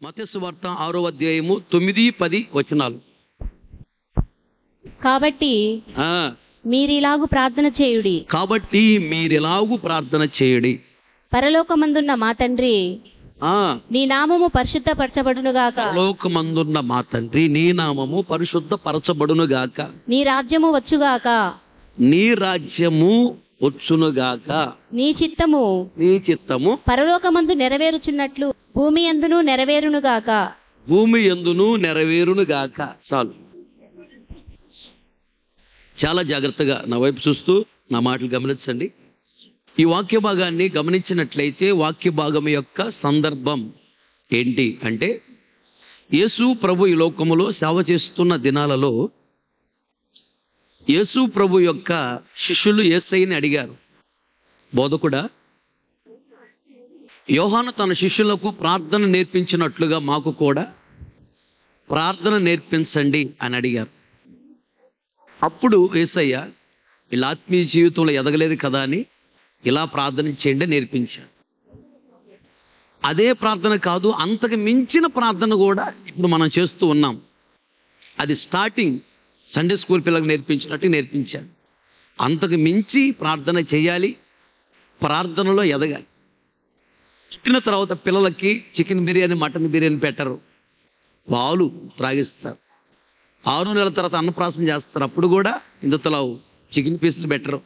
మత్తయి సువార్త 6వ అధ్యాయము 9, 10 వచనాలు. కాబట్టి మీరిలాగు ప్రార్థన చేయుడి. పరలోకమందున్న మా తండ్రి, నీ నామము పరిశుద్ధపరచబడునుగాక. పరలోకమందున్న మా తండ్రి, నీ నామము పరిశుద్ధపరచబడునుగాక. నీ రాజ్యము వచ్చుగాక. నీ రాజ్యము వచ్చునుగాక. నీ చిత్తము పరలోకమందు నెరవేరుచున్నట్లు భూమి యందును నెరవేరునుగాక. భూమి యందును నెరవేరునుగాక. చాలు. చాలా జాగ్రత్తగా నా వైపు చూస్తూ నా మాటలు గమనించండి. ఈ వాక్య భాగాన్ని గమనించినట్లయితే వాక్య భాగం యొక్క సందర్భం ఏంటి అంటే, యేసు ప్రభు ఈ లోకములో సేవ చేస్తున్న దినాలలో యేసు ప్రభు యొక్క శిష్యులు యేసయ్యని అడిగారు, బోధకుడా, యోహాను తన శిష్యులకు ప్రార్థన నేర్పించినట్లుగా మాకు కూడా ప్రార్థన నేర్పించండి అని అడిగారు. అప్పుడు యేసయ్య వీళ్ళ ఆత్మీయ జీవితంలో ఎదగలేదు కదా అని ఇలా ప్రార్థన చేయండి నేర్పించాడు. అదే ప్రార్థన కాదు, అంతకు మించిన ప్రార్థన కూడా ఇప్పుడు మనం చేస్తూ ఉన్నాం. అది స్టార్టింగ్ సండే స్కూల్ పిల్లలకు నేర్పించినట్టు నేర్పించాడు. అంతకు మించి ప్రార్థన చేయాలి, ప్రార్థనలో ఎదగాలి. పుట్టిన తర్వాత పిల్లలకి చికెన్ బిర్యానీ, మటన్ బిర్యానీ పెట్టరు, పాలు త్రాగిస్తారు. 6 నెలల తర్వాత అన్నప్రాసన చేస్తారు, అప్పుడు కూడా ఇందుతలో చికెన్ పీసులు పెట్టరు.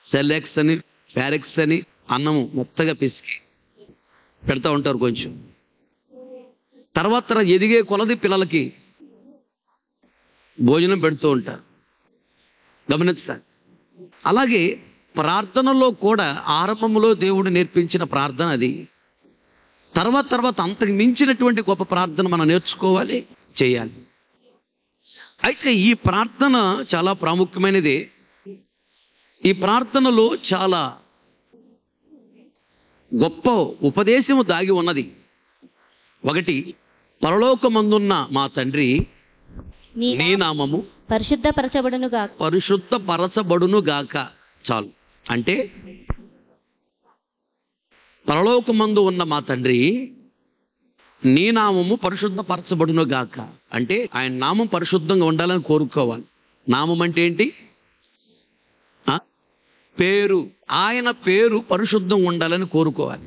సెలెక్స్ అని, ప్యారెక్స్ అని అన్నము మొత్తగా పిసికి పెడతా ఉంటారు. కొంచెం తర్వాత ఎదిగే కొలది పిల్లలకి భోజనం పెడుతూ ఉంటారు. గమనిస్తారు. అలాగే ప్రార్థనలో కూడా ఆరంభంలో దేవుడు నేర్పించిన ప్రార్థన అది. తర్వాత అంతకు మించినటువంటి గొప్ప ప్రార్థన మనం నేర్చుకోవాలి, చేయాలి. అయితే ఈ ప్రార్థన చాలా ప్రాముఖ్యమైనది. ఈ ప్రార్థనలో చాలా గొప్ప ఉపదేశము దాగి ఉన్నది. ఒకటి, పరలోకమందున్న మా తండ్రి, నీ నామము పరిశుద్ధపరచబడునుగాక. చాలు. అంటే పరలోకమందు ఉన్న మా తండ్రి, నీ నామము పరిశుద్ధపరచబడునుగాక. అంటే ఆయన నామం పరిశుద్ధంగా ఉండాలని కోరుకోవాలి. నామం అంటే ఏంటి? పేరు. ఆయన పేరు పరిశుద్ధంగా ఉండాలని కోరుకోవాలి.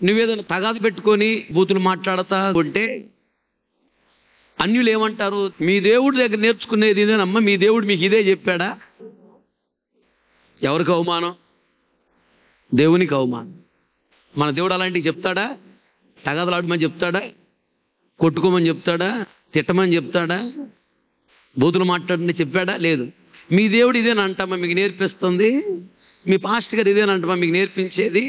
నువ్వేదైనా తగాదు పెట్టుకొని బూతులు మాట్లాడతా ఉంటే అన్యులు ఏమంటారు? మీ దేవుడి దగ్గర నేర్చుకునేది ఇదేనమ్మా, మీ దేవుడు మీకు ఇదే చెప్పాడా? ఎవరికి అవమానం? దేవునికి అవమానం. మన దేవుడు అలాంటివి చెప్తాడా? తగాదలాడమని చెప్తాడా? కొట్టుకోమని చెప్తాడా? తిట్టమని చెప్తాడా? బూతులు మాట్లాడని చెప్పాడా? లేదు. మీ దేవుడు ఇదేనంటమ్మా మీకు నేర్పిస్తుంది, మీ పాస్టర్ గారు ఇదేనంటమ్మా మీకు నేర్పించేది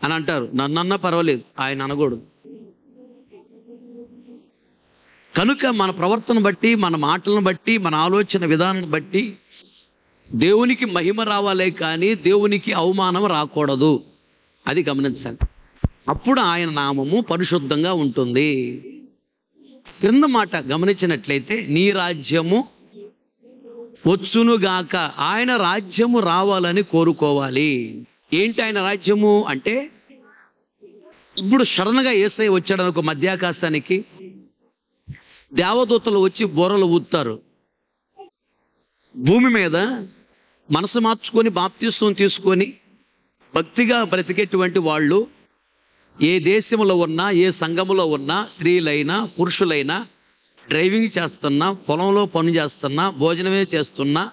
అని అంటారు. నన్నన్నా పర్వాలేదు, ఆయన అనకూడదు. కనుక మన ప్రవర్తన బట్టి, మన మాటలను బట్టి, మన ఆలోచన విధానాన్ని బట్టి దేవునికి మహిమ రావాలే కానీ దేవునికి అవమానం రాకూడదు. అది గమనించండి. అప్పుడు ఆయన నామము పరిశుద్ధంగా ఉంటుంది. క్రింద మాట గమనించినట్లయితే, నీ రాజ్యము వచ్చునుగాక. ఆయన రాజ్యము రావాలని కోరుకోవాలి. ఏంటి ఆయన రాజ్యము అంటే, ఇప్పుడు సడన్గా యేసయ్య వచ్చాడు అనుకో మధ్యాకాశానికి, దేవదూతలు వచ్చి బోరలు ఊతారు. భూమి మీద మనసు మార్చుకొని బాప్తిస్వం తీసుకొని భక్తిగా బ్రతికేటువంటి వాళ్ళు ఏ దేశంలో ఉన్నా, ఏ సంఘములో ఉన్నా, స్త్రీలైనా పురుషులైనా, డ్రైవింగ్ చేస్తున్నా, పొలంలో పని చేస్తున్నా, భోజనమే చేస్తున్నా,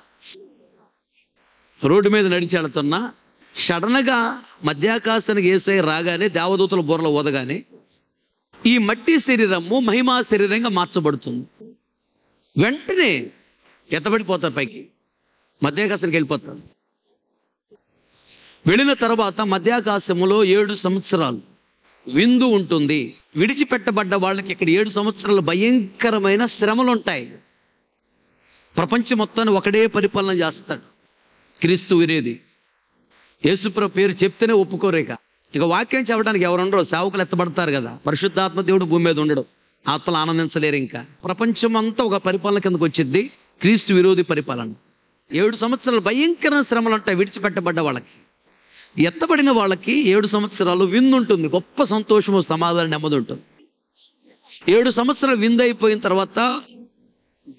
రోడ్డు మీద నడిచి వెళుతున్నా, సడన్గా మధ్యాకాశానికి యేసయ్య రాగానే, దేవదూతల బోరలు ఊదగానే ఈ మట్టి శరీరము మహిమా శరీరంగా మార్చబడుతుంది. వెంటనే ఎత్తబడిపోతారు, పైకి మధ్యాకాశానికి వెళ్ళిపోతారు. వెళ్ళిన తర్వాత మధ్యాకాశములో 7 సంవత్సరాలు విందు ఉంటుంది. విడిచిపెట్టబడ్డ వాళ్ళకి ఇక్కడ 7 సంవత్సరాలు భయంకరమైన శ్రమలు ఉంటాయి. ప్రపంచం మొత్తాన్ని ఒకడే పరిపాలన చేస్తాడు క్రీస్తు వినేది. యేసుప్రభు పేరు చెప్తేనే ఒప్పుకోరేక. ఇక వాక్యం చెప్పడానికి ఎవరు ఉండరు, సేవకులు ఎత్తబడతారు కదా. పరిశుద్ధాత్మ దేవుడు భూమి మీద ఉండడు, ఆత్మలు ఆనందించలేరు. ఇంకా ప్రపంచం అంతా ఒక పరిపాలన కిందకు వచ్చింది, క్రీస్తు విరోధి పరిపాలన. 7 సంవత్సరాలు భయంకర శ్రమలు ఉంటాయి విడిచిపెట్టబడ్డ వాళ్ళకి. ఎత్తబడిన వాళ్ళకి 7 సంవత్సరాలు విందు ఉంటుంది, గొప్ప సంతోషము, సమాధానం, నెమ్మది ఉంటుంది. 7 సంవత్సరాలు విందు అయిపోయిన తర్వాత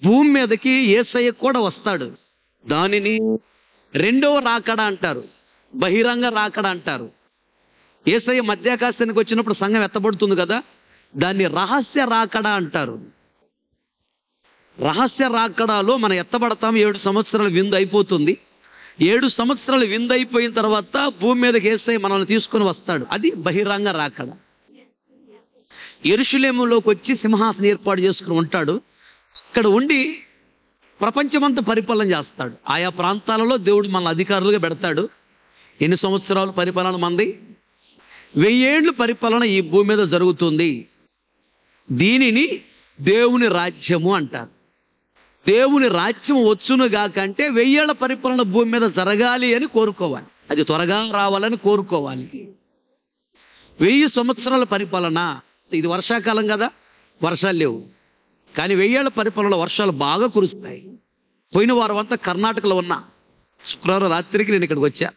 భూమి మీదకి యేసయ్య కూడా వస్తాడు. దానిని రెండవ రాకడ అంటారు, బహిరంగ రాకడ అంటారు. యేసయ్య మధ్యాకాశానికి వచ్చినప్పుడు సంఘం ఎత్తబడుతుంది కదా, దాన్ని రహస్య రాకడ అంటారు. రహస్య రాకడాలో మనం ఎత్తబడతాం. 7 సంవత్సరాల విందు అయిపోతుంది. 7 సంవత్సరాలు విందు అయిపోయిన తర్వాత భూమి మీదకి యేసయ్య మనల్ని తీసుకొని వస్తాడు. అది బహిరంగ రాకడ. యెరూషలేములోకి వచ్చి సింహాసనం ఏర్పాటు చేసుకుని ఉంటాడు. ఇక్కడ ఉండి ప్రపంచమంతా పరిపాలన చేస్తాడు. ఆయా ప్రాంతాలలో దేవుడు మన అధికారులుగా పెడతాడు. ఎన్ని సంవత్సరాలు పరిపాలన మంది? 1000 ఏళ్ళు పరిపాలన ఈ భూమి మీద జరుగుతుంది. దీనిని దేవుని రాజ్యము అంటారు. దేవుని రాజ్యం వచ్చునుగా కంటే 1000 ఏళ్ల పరిపాలన భూమి మీద జరగాలి అని కోరుకోవాలి. అది త్వరగా రావాలని కోరుకోవాలి. 1000 సంవత్సరాల పరిపాలన. ఇది వర్షాకాలం కదా, వర్షాలు లేవు. కానీ 1000 ఏళ్ల పరిపాలనలో వర్షాలు బాగా కురుస్తాయి. పోయిన వారం అంతా కర్ణాటకలో ఉన్నా. శుక్రవారం రాత్రికి నేను ఇక్కడికి వచ్చా.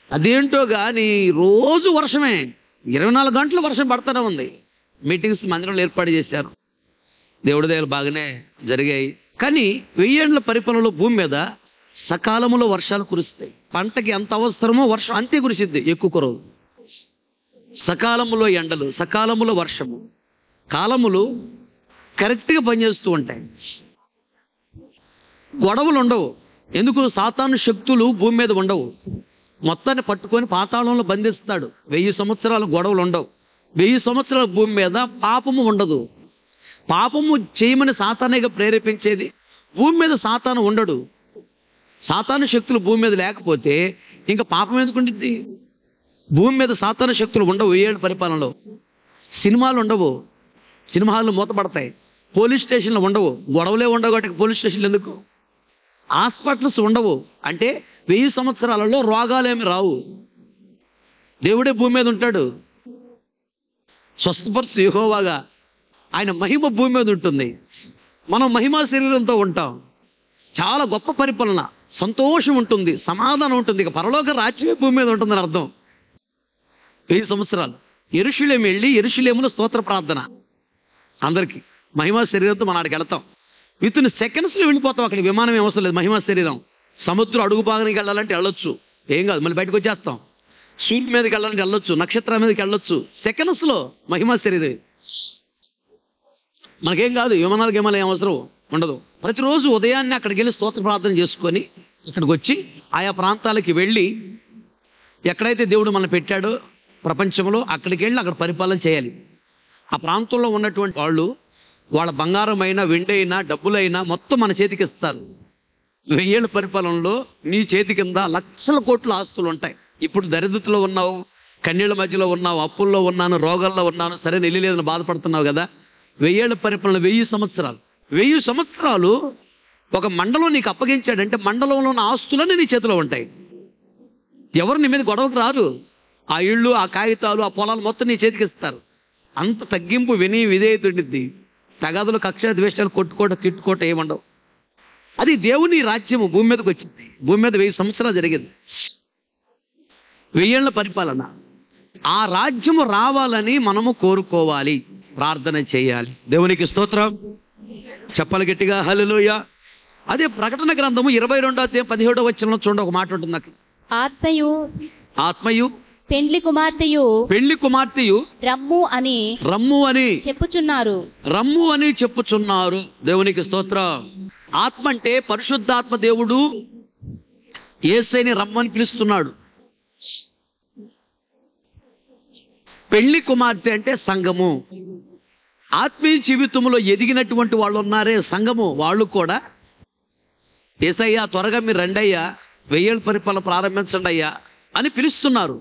అదేంటో కానీ రోజు వర్షమే, 24 గంటలు వర్షం పడుతూనే ఉంది. మీటింగ్స్ మందిరంలో ఏర్పాటు చేశారు. దేవుడి దయలు బాగానే జరిగాయి. కానీ 1000 ఏళ్ల పరిపాలనలో భూమి మీద సకాలంలో వర్షాలు కురుస్తాయి. పంటకి ఎంత అవసరమో వర్షం అంతే కురిసిద్ది, ఎక్కువ కురవు. సకాలములో ఎండలు, సకాలములో వర్షము, కాలములు కరెక్ట్గా పనిచేస్తూ ఉంటాయి. గొడవలు ఉండవు. ఎందుకు? సాతాను శక్తులు భూమి మీద ఉండవు. మొత్తాన్ని పట్టుకొని పాతాళంలో బంధిస్తాడు. 1000 సంవత్సరాలు గొడవలు ఉండవు. 1000 సంవత్సరాల భూమి మీద పాపము ఉండదు. పాపము చేయమని సాతానేగా ప్రేరేపించేది. భూమి మీద సాతాను ఉండడు. సాతాను శక్తులు భూమి మీద లేకపోతే ఇంకా పాపం ఎందుకు ఉండిద్ది? భూమి మీద సాతాను శక్తులు ఉండవు 1000 ఏళ్ళ పరిపాలనలో. సినిమాలు ఉండవు, సినిమా హాళ్ళు మూతపడతాయి. పోలీస్ స్టేషన్లు ఉండవు, గొడవలే ఉండవు. కాబట్టి పోలీస్ స్టేషన్లు ఎందుకు? హాస్పిటల్స్ ఉండవు. అంటే 1000 సంవత్సరాలలో రోగాలేమి రావు. దేవుడే భూమి మీద ఉంటాడు. స్వస్థపరచు యెహోవాగా. ఆయన మహిమ భూమి మీద ఉంటుంది. మనం మహిమా శరీరంతో ఉంటాం. చాలా గొప్ప పరిపాలన, సంతోషం ఉంటుంది, సమాధానం ఉంటుంది. ఇక పరలోక రాజ్యమే భూమి మీద ఉంటుందని అర్థం. 1000 సంవత్సరాలు యెరూషలేము వెళ్ళి యెరూషలేములో స్తోత్ర ప్రార్థన అందరికీ. మహిమా శరీరంతో మనం ఆడికి వెళ్తాం. విత్ సెకండ్స్లో వెళ్ళిపోతాం. అక్కడికి విమానం ఏం అవసరం లేదు. మహిమా శరీరం. సముద్రం అడుగు భాగానికి వెళ్ళాలంటే వెళ్ళొచ్చు, ఏం కాదు, మళ్ళీ బయటకు వచ్చేస్తాం. సూర్యుడి మీదకి వెళ్ళాలంటే వెళ్ళొచ్చు, నక్షత్రాల మీదకి వెళ్ళొచ్చు. సెకండ్స్లో మహిమా శరీరం. మనకేం కాదు, విమానాలకు ఏమైనా ఏం అవసరం ఉండదు. ప్రతిరోజు ఉదయాన్నే అక్కడికి వెళ్ళి స్తోత్ర ప్రార్థన చేసుకొని ఇక్కడికి వచ్చి ఆయా ప్రాంతాలకి వెళ్ళి ఎక్కడైతే దేవుడు మనం పెట్టాడో ప్రపంచంలో అక్కడికి వెళ్ళి అక్కడ పరిపాలన చేయాలి. ఆ ప్రాంతంలో ఉన్నటువంటి వాళ్ళు వాళ్ళ బంగారమైనా, వెండైనా, డబ్బులైనా మొత్తం మన చేతికి ఇస్తారు. 1000 ఏళ్ళ పరిపాలనలో నీ చేతి కింద లక్షల కోట్ల ఆస్తులు ఉంటాయి. ఇప్పుడు దరిద్రతలో ఉన్నావు, కన్నీళ్ళ మధ్యలో ఉన్నావు, అప్పుల్లో ఉన్నాను, రోగాల్లో ఉన్నాను, సరే నెల్లి లేదని బాధపడుతున్నావు కదా. 1000 ఏళ్ళ పరిపాలన 1000 సంవత్సరాలు. 1000 సంవత్సరాలు ఒక మండలం నీకు అప్పగించాడంటే మండలంలో ఉన్న ఆస్తులన్నీ నీ చేతిలో ఉంటాయి. ఎవరు నీ మీద గొడవకు రారు. ఆ ఇళ్ళు, ఆ కాగితాలు, ఆ పొలాలు మొత్తం నీ చేతికి ఇస్తారు. అంత తగ్గింపు, విధేయత ఉండిద్ది. తగాదులు, కక్ష, ద్వేషాలు, కొట్టుకోట, తిట్టుకోట ఏముండవు. అది దేవుని రాజ్యము భూమి మీదకి వచ్చింది. భూమి మీద 1000 సంవత్సరాలు జరిగింది. 1000 ఏళ్ల పరిపాలన. ఆ రాజ్యము రావాలని మనము కోరుకోవాలి, ప్రార్థన చేయాలి. దేవునికి స్తోత్రం. చెప్పాలి గట్టిగా హల్లెలూయా. అదే ప్రకటన గ్రంథము 22వ అధ్యాయం 17వ వచనంలో చూడండి, ఒక మాట ఉంటుంది నాకు. ఆత్మయు పెండ్లి కుమార్తెయు రమ్ము అని చెప్పుచున్నారు. దేవునికి స్తోత్రం. ఆత్మ అంటే పరిశుద్ధాత్మ. దేవుడు యేసయ్యని రమ్మని పిలుస్తున్నాడు. పెళ్లి కుమార్తె అంటే సంఘము. ఆత్మీయ జీవితంలో ఎదిగినటువంటి వాళ్ళు ఉన్నారే సంఘము, వాళ్ళు కూడా యేసయ్యా త్వరగా మీరు రండయ్యా, 1000 ఏళ్ళ పరిపాలన ప్రారంభించండి అయ్యా అని పిలుస్తున్నారు.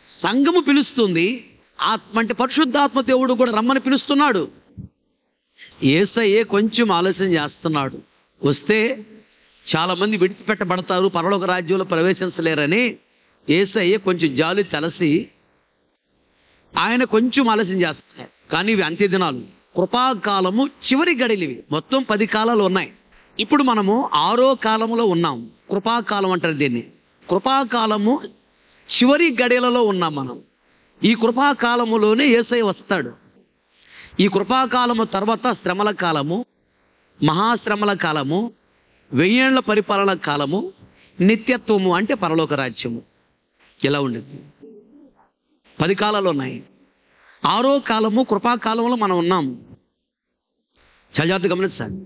సంఘము పిలుస్తుంది. ఆత్మ అంటే పరిశుద్ధాత్మ దేవుడు కూడా రమ్మని పిలుస్తున్నాడు. యేసయ్యే కొంచెం ఆలస్యం చేస్తున్నాడు. వస్తే చాలామంది విడిచిపెట్టబడతారు, పరలోక రాజ్యంలో ప్రవేశించలేరని యేసయ్యే కొంచెం జాలి తలసి ఆయన కొంచెం ఆలస్యం చేస్తున్నారు. కానీ ఇవి అంత్య దినాలు, కృపాకాలము చివరి గడిలివి. మొత్తం 10 కాలాలు ఉన్నాయి. ఇప్పుడు మనము 6వ కాలంలో ఉన్నాం. కృపాకాలం అంటారు దీన్ని. కృపాకాలము చివరి గడియలలో ఉన్నాం మనం. ఈ కృపాకాలములోనే యేసయ్య వస్తాడు. ఈ కృపాకాలము తర్వాత శ్రమల కాలము, మహాశ్రమల కాలము, 1000 ఏళ్ల పరిపాలన కాలము, నిత్యత్వము అంటే పరలోక రాజ్యము. ఎలా ఉండేది? 10 కాలాలు ఉన్నాయి. 6వ కాలము కృపాకాలంలో మనం ఉన్నాము. చాలా జాగ్రత్తగా గమనించండి.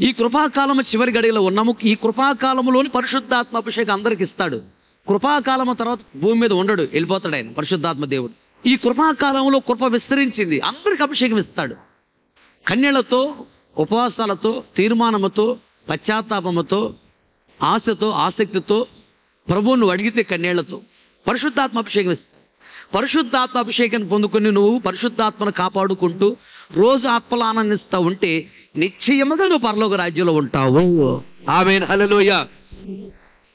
ఈ కృపాకాలము చివరి గడియలో ఉన్నాము. ఈ కృపాకాలములోని పరిశుద్ధాత్మ అభిషేకం అందరికి ఇస్తాడు. కృపాకాలము తర్వాత భూమి మీద ఉండడు, వెళ్ళిపోతాడు ఆయన, పరిశుద్ధాత్మ దేవుడు. ఈ కృపాకాలంలో కృప విస్తరించింది, అందరికి అభిషేకం ఇస్తాడు. కన్యలతో, ఉపవాసాలతో, తీర్మానముతో, పశ్చాత్తాపముతో, ఆశతో, ఆసక్తితో ప్రభువును అడిగితే కన్యలతో పరిశుద్ధాత్మ అభిషేకం ఇస్తాడు. పరిశుద్ధాత్మ అభిషేకాన్ని పొందుకొని నువ్వు పరిశుద్ధాత్మను కాపాడుకుంటూ రోజు ఆత్మలు ఆనందిస్తూ ఉంటే నిశ్చయముగా నువ్వు పరలోక రాజ్యంలో ఉంటావు. ఆమేన్, హల్లెలూయా.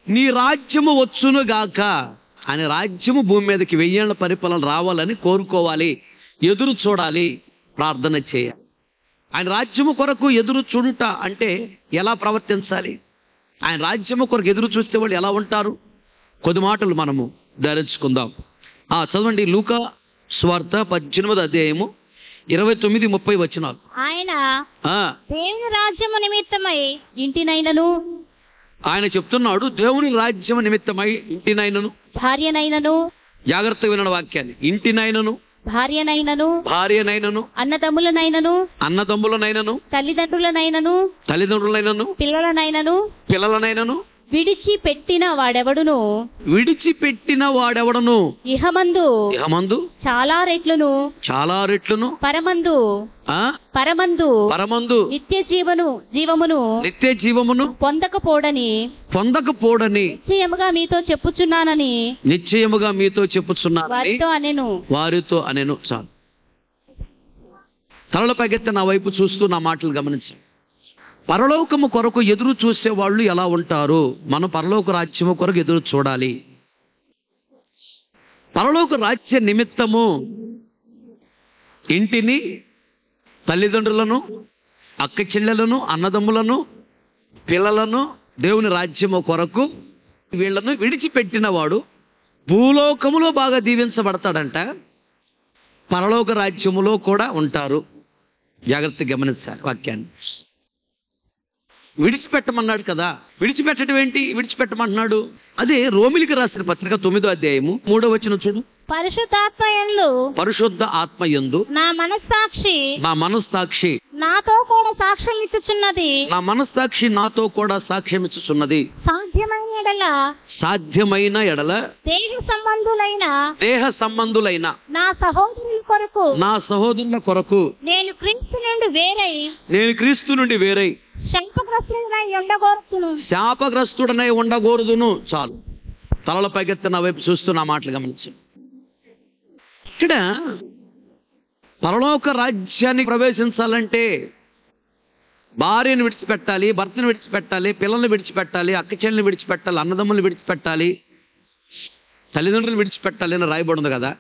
నీ రాజ్యము వచ్చును గాక. ఆయన రాజ్యము భూమి మీదకి 1000 ఏళ్ల పరిపాలన రావాలని కోరుకోవాలి, ఎదురు చూడాలి, ప్రార్థన చేయాలి. ఆయన రాజ్యము కొరకు ఎదురు చూడుట అంటే ఎలా ప్రవర్తించాలి? ఆయన రాజ్యము కొరకు ఎదురు చూస్తే వాళ్ళు ఎలా ఉంటారు? కొద్ది మాటలు మనము ధరించుకుందాం. చదవండి, లూకా సువార్త 18వ అధ్యాయము 29-30 వచనాలు. ఆయన దేవుని రాజ్యము నిమిత్తమై ఇంటినైనను, ఆయన చెప్తున్నాడు, దేవుని రాజ్యము నిమిత్తమై ఇంటినైనను, భార్యనైనను, జాగ్రత్తగా వినడం వాక్యాన్ని, ఇంటినైనను, భార్యనైనను, అన్నదమ్ములనైనను, తల్లిదండ్రులనైనను, పిల్లలనైనను విడిచిపెట్టిన వాడెవడును ఇహమందు చాలా రెట్లును పరమందు నిత్య జీవమును పొందకపోడని నిశ్చయముగా మీతో చెప్పుచున్నానని వారితో అనెను. చాలు. తలల పైకెత్తి నా వైపు చూస్తూ నా మాటలు గమనించండి. పరలోకము కొరకు ఎదురు చూసే వాళ్ళు ఎలా ఉంటారు? మనం పరలోక రాజ్యము కొరకు ఎదురు చూడాలి. పరలోక రాజ్య నిమిత్తము ఇంటిని, తల్లిదండ్రులను, అక్క చెల్లెలను, అన్నదమ్ములను, పిల్లలను దేవుని రాజ్యము కొరకు వీళ్లను విడిచిపెట్టిన వాడు భూలోకములో బాగా దీవించబడతాడంట, పరలోక రాజ్యములో కూడా ఉంటారు. జాగ్రత్తగా గమనించాలి వాక్యాన్ని. విడిచిపెట్టమన్నాడు కదా. విడిచిపెట్టడం ఏంటి? విడిచిపెట్టమంటున్నాడు. అదే రోమిలికి రాసిన పత్రిక 9వ అధ్యాయము 3వ వచనం చూడు. పరిశుద్ధ ఆత్మయందు నా మనస్సాక్షి నాతో కూడా సాక్ష్యం ఇచ్చుచున్నది. సాధ్యమైన ఎడల దేహ సంబంధులైన నా సహోదరుల కొరకు నేను క్రీస్తు నుండి వేరై శాపగ్రస్తుడనై ఉండకూడదును. చాలు. తలల పైకెత్తి నా వైపు చూస్తూ నా మాటలు గమనించండి. ఇక్కడ పరలోక రాజ్యాన్ని ప్రవేశించాలంటే భార్యను విడిచిపెట్టాలి, భర్తను విడిచిపెట్టాలి, పిల్లల్ని విడిచిపెట్టాలి, అక్క చెల్లిని విడిచిపెట్టాలి, అన్నదమ్ములను విడిచిపెట్టాలి, తల్లిదండ్రులను విడిచిపెట్టాలి అని రాయబడి ఉంది కదా.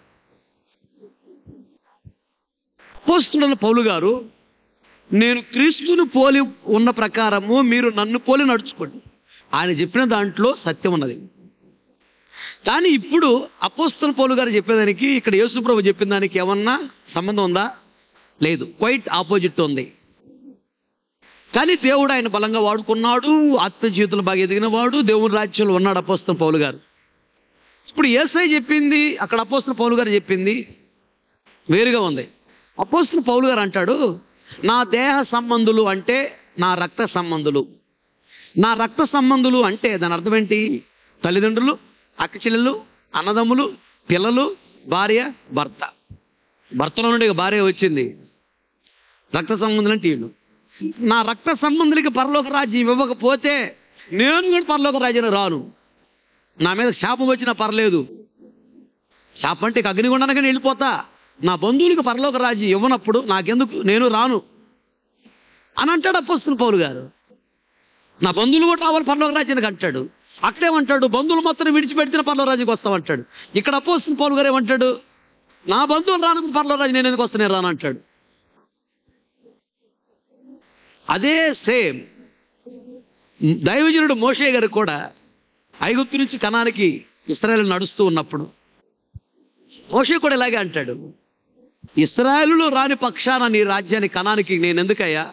అపోస్తలుడైన పౌలు గారు, నేను క్రీస్తును పోలి ఉన్న ప్రకారము మీరు నన్ను పోలి నడుచుకోండి, ఆయన చెప్పిన దాంట్లో సత్యం ఉన్నది. కానీ ఇప్పుడు అపోస్తలుడైన పౌలు గారు చెప్పేదానికి ఇక్కడ యేసుప్రభు చెప్పిన దానికి ఏమన్నా సంబంధం ఉందా? లేదు. క్వైట్ ఆపోజిట్ ఉంది. కానీ దేవుడు ఆయన బలంగా వాడుకున్నాడు, ఆత్మీయ జీవితంలో బాగా ఎదిగిన వాడు, దేవుని రాజ్యంలో ఉన్నాడు అపోస్తలుడైన పౌలు గారు. ఇప్పుడు యేసయ్య చెప్పింది, అక్కడ అపోస్తలుడైన పౌలు గారు చెప్పింది వేరుగా ఉంది. అపోస్తలుడైన పౌలు గారు అంటాడు, నా దేహ సంబంధులు అంటే నా రక్త సంబంధులు. నా రక్త సంబంధులు అంటే దాని అర్థం ఏంటి? తల్లిదండ్రులు, అక్క చెల్లెలు, అన్నదమ్ములు, పిల్లలు, భార్య, భర్త. భర్తలో నుండి భార్య వచ్చింది. రక్త సంబంధులు అంటే వీళ్ళు. నా రక్త సంబంధులకి పరలోక రాజ్యం ఇవ్వకపోతే నేను కూడా పరలోక రాజ్యానికి రాను. నా మీద శాపం వచ్చినా పర్లేదు, శాపం అంటే అగ్నిగుండానికని వెళ్ళిపోతా. నా బంధువులకు పరలోక రాజ్యం ఇవ్వనప్పుడు నాకెందుకు, నేను రాను అని అంటాడు అపోస్తలుడైన పౌలు గారు. నా బంధువులు కూడా రావాలి పరలోక రాజ్యానికి అంటాడు. అక్కడేమంటాడు, బంధువులు మొత్తం విడిచిపెడితే పరలోక రాజ్యానికి వస్తామంటాడు. ఇక్కడ అపోస్తలుడైన పౌలు గారు ఏమంటాడు, నా బంధువులు రాను పరలోక రాజ్యం నేను ఎందుకు వస్తాను, రాను అంటాడు. అదే సేమ్ దైవజనుడు మోషే గారు కూడా ఐగుప్తు నుంచి కనానికి ఇశ్రాయేలు నడుస్తూ ఉన్నప్పుడు మోషే కూడా ఇలాగే అంటాడు, ఇశ్రాయేలులో రాని పక్షాన నీ రాజ్యాన్ని కనానికి నేను ఎందుకయ్యా,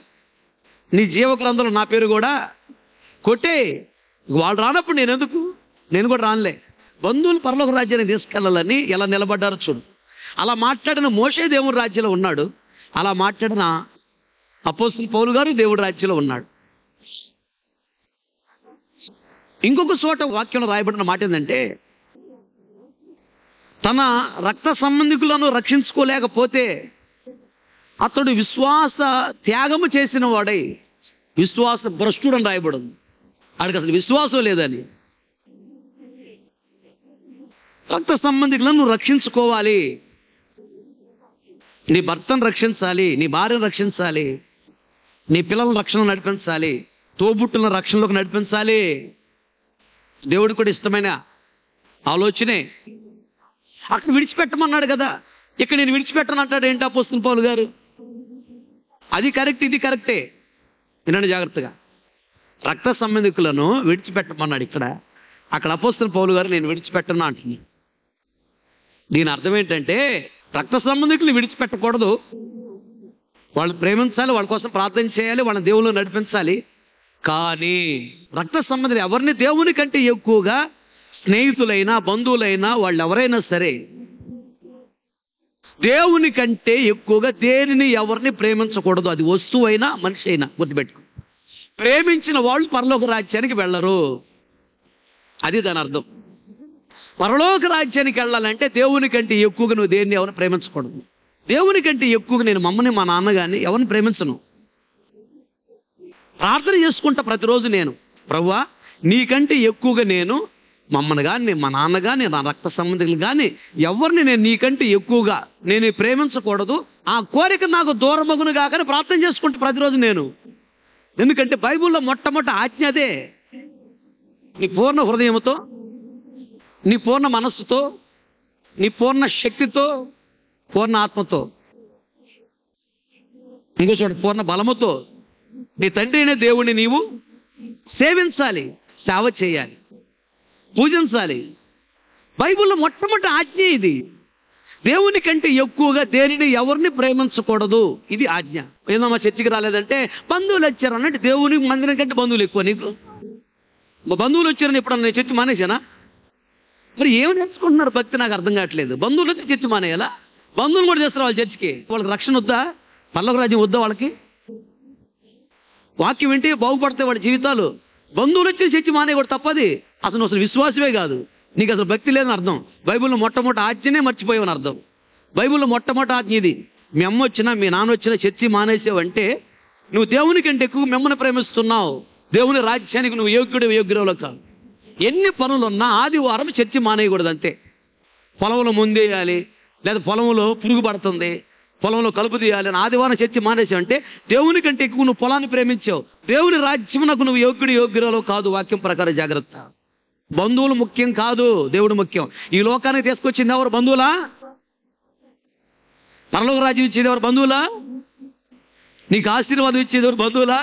నీ జీవ గ్రంథంలో నా పేరు కూడా కొట్టే, వాళ్ళు రానప్పుడు నేను ఎందుకు, నేను కూడా రానులే. బంధువులు పరలోక రాజ్యాన్ని తీసుకెళ్ళాలని ఎలా నిలబడ్డారో చూడు. అలా మాట్లాడిన మోషే దేవుడి రాజ్యంలో ఉన్నాడు, అలా మాట్లాడిన అపోస్తలుడు పౌలు గారు దేవుడి రాజ్యంలో ఉన్నాడు. ఇంకొక చోట వాక్యంలో రాయబడిన మాట ఏంటంటే, తన రక్త సంబంధికులను రక్షించుకోలేకపోతే అతడు విశ్వాస త్యాగము చేసిన వాడై విశ్వాస భ్రష్టుడని రాయబడింది. ఆడికి అసలు విశ్వాసం లేదని. రక్త సంబంధికులను నువ్వు రక్షించుకోవాలి, నీ భర్తను రక్షించాలి, నీ భార్యను రక్షించాలి, నీ పిల్లల రక్షణ నడిపించాలి, తోబుట్టుల రక్షణలోకి నడిపించాలి. దేవుడికి కూడా ఇష్టమైన ఆలోచనే. అక్కడ విడిచిపెట్టమన్నాడు కదా, ఇక్కడ నేను విడిచిపెట్టను అంటాడు ఏంటి అపోస్తలుడు పౌలు గారు? అది కరెక్ట్, ఇది కరెక్టే. వినండి జాగ్రత్తగా. రక్త సంబంధికులను విడిచిపెట్టమన్నాడు ఇక్కడ, అక్కడ అపోస్తలుడు పౌలు గారు నేను విడిచిపెట్టను అంటున్నాను. దీని అర్థం ఏంటంటే, రక్త సంబంధికులు విడిచిపెట్టకూడదు, వాళ్ళు ప్రేమించాలి, వాళ్ళ కోసం ప్రార్థన చేయాలి, వాళ్ళని దేవుళ్ళు నడిపించాలి. కానీ రక్త సంబంధులు ఎవరిని దేవుని కంటే ఎక్కువగా, స్నేహితులైనా బంధువులైనా వాళ్ళు ఎవరైనా సరే, దేవుని కంటే ఎక్కువగా దేనిని ఎవరిని ప్రేమించకూడదు. అది వస్తువు అయినా మనిషి అయినా గుర్తుపెట్టుకో. ప్రేమించిన వాళ్ళు పరలోక రాజ్యానికి వెళ్ళరు, అది దాని అర్థం. పరలోక రాజ్యానికి వెళ్ళాలంటే దేవుని కంటే ఎక్కువగా నువ్వు దేన్ని ఎవరిని ప్రేమించకూడదు. దేవుని కంటే ఎక్కువగా నేను మమ్మని మా నాన్న కానీ ఎవరిని ప్రేమించను. ప్రార్థన చేసుకుంటా ప్రతిరోజు నేను, ప్రభువా నీకంటే ఎక్కువగా నేను మమ్మల్ని కానీ మా నాన్న కానీ నా రక్త సంబంధికులు కానీ ఎవరిని నేను నీకంటే ఎక్కువగా నేను ప్రేమించకూడదు, ఆ కోరిక నాకు దూరమగును కాకని ప్రార్థన చేసుకుంటా ప్రతిరోజు నేను. ఎందుకంటే బైబిల్లో మొట్టమొదటి ఆజ్ఞ అదే. నీ పూర్ణ హృదయంతో, నీ పూర్ణ మనస్సుతో, నీ పూర్ణ శక్తితో, పూర్ణ ఆత్మతో, ఇంకో చోట పూర్ణ బలముతో నీ తండ్రి అయిన దేవుణ్ణి నీవు సేవించాలి, సేవ చేయాలి, పూజించాలి. బైబిల్లో మొట్టమొదటి ఆజ్ఞ ఇది. దేవుని కంటే ఎక్కువగా దేనిని ఎవరిని ప్రేమించకూడదు, ఇది ఆజ్ఞ. ఏదో మా చర్చికి రాలేదంటే బంధువులు వచ్చారు అన్నట్టు, దేవుని మందిరం కంటే బంధువులు ఎక్కువ నీకు. బంధువులు వచ్చారని ఎప్పుడన్నా నేను చర్చి మానేశానా? మరి ఏమి నేర్చుకుంటున్నారు భక్తి నాకు అర్థం కావట్లేదు. బంధువులు వచ్చి చర్చి మానేయాలా? బంధువులు కూడా చేస్తారు వాళ్ళ చర్చికి. వాళ్ళకి రక్షణ వద్దా? పరలోక రాజ్యం వద్దా వాళ్ళకి? వాక్యం వింటే బాగుపడతాయి వాళ్ళ జీవితాలు. బంధువులు వచ్చి చర్చి మానేయకూడదు, తప్పది. అసలు విశ్వాసమే కాదు, నీకు అసలు భక్తి లేదని అర్థం. బైబిల్లో మొట్టమొదటి ఆజ్ఞనే మర్చిపోయావని అర్థం. బైబిల్లో మొట్టమొదటి ఆజ్ఞ ఇది. మీ అమ్మ వచ్చినా మీ నాన్న వచ్చినా చర్చి మానేసావంటే నువ్వు దేవుని కంటే ఎక్కువ మిమ్మల్ని ప్రేమిస్తున్నావు. దేవుని రాజ్యానికి నువ్వు యోగ్యురాలో కాదు. ఎన్ని పనులున్నా ఆదివారం చర్చి మానేయకూడదు అంతే. పొలంలో ముందేయాలి, లేదా పొలంలో పురుగు పడుతుంది, పొలంలో కలుపు తీయాలి అని ఆదివారం చర్చి మానేసావంటే దేవుని కంటే ఎక్కువ నువ్వు పొలాన్ని ప్రేమించావు. దేవుని రాజ్యమునకు నువ్వు యోగ్యురాలో కాదు. వాక్యం ప్రకారం జాగ్రత్త. బంధువులు ముఖ్యం కాదు, దేవుడు ముఖ్యం. ఈ లోకానికి తీసుకొచ్చింది ఎవరు? బంధువులా? పరలోక రాజ్యం ఇచ్చేది ఎవరు? బంధువులా? నీకు ఆశీర్వాదం ఇచ్చేది ఎవరు? బంధువులా?